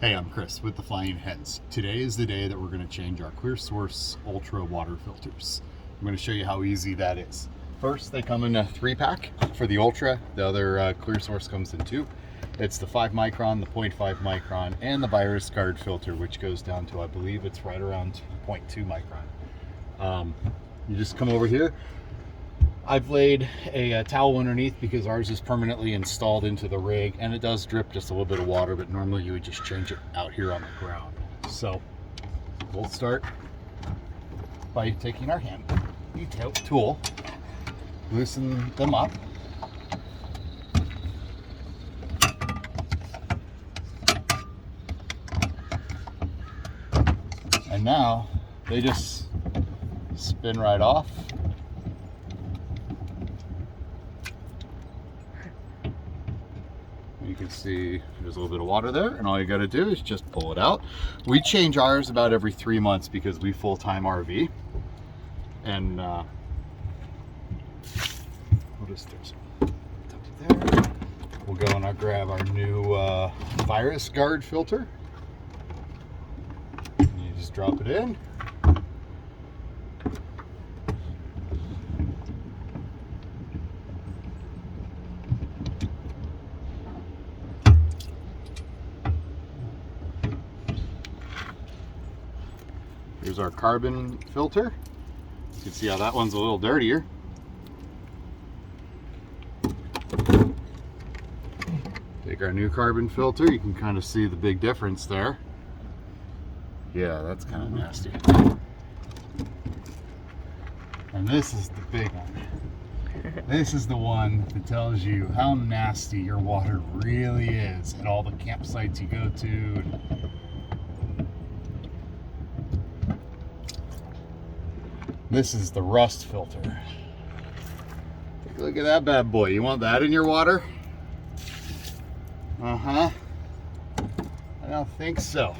Hey, I'm Chris with the Flying Hens. Today is the day that we're going to change our ClearSource Ultra water filters. I'm going to show you how easy that is. First, they come in a 3-pack for the Ultra. The other ClearSource comes in 2. It's the 5 micron, the 0.5 micron, and the virus guard filter, which goes down to, I believe it's right around 0.2 micron. You just come over here. I've laid a towel underneath because ours is permanently installed into the rig, and it does drip just a little bit of water, but normally you would just change it out here on the ground. So we'll start by taking our hand detail tool, loosen them up, and now they just spin right off. You can see there's a little bit of water there, and all you got to do is just pull it out. We change ours about every 3 months because we full-time RV, and we'll just throw some there. We'll go and I'll grab our new virus guard filter. And you just drop it in. Here's our carbon filter. You can see how that one's a little dirtier. Take our new carbon filter. You can kind of see the big difference there. Yeah, that's kind of nasty. And this is the big one. This is the one that tells you how nasty your water really is at all the campsites you go to. This is the rust filter. Take a look at that bad boy. You want that in your water? I don't think so.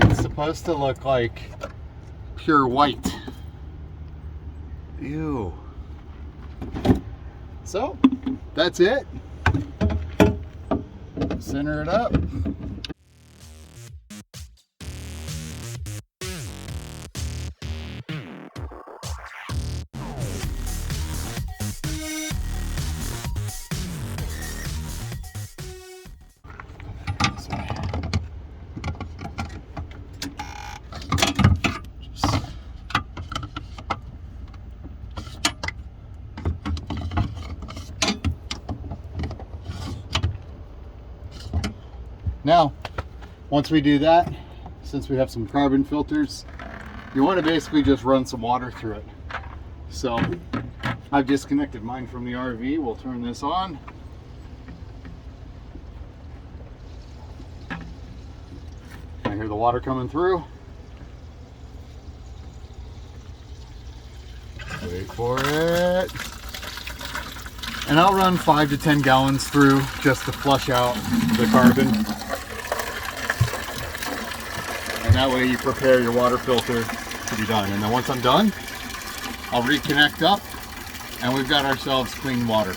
It's supposed to look like pure white. Ew. So, that's it. Center it up. Now, once we do that, since we have some carbon filters, you want to basically just run some water through it. So I've disconnected mine from the RV. We'll turn this on. I hear the water coming through. Wait for it. And I'll run 5 to 10 gallons through just to flush out the carbon. And that way you prepare your water filter to be done. And then once I'm done, I'll reconnect up and we've got ourselves clean water.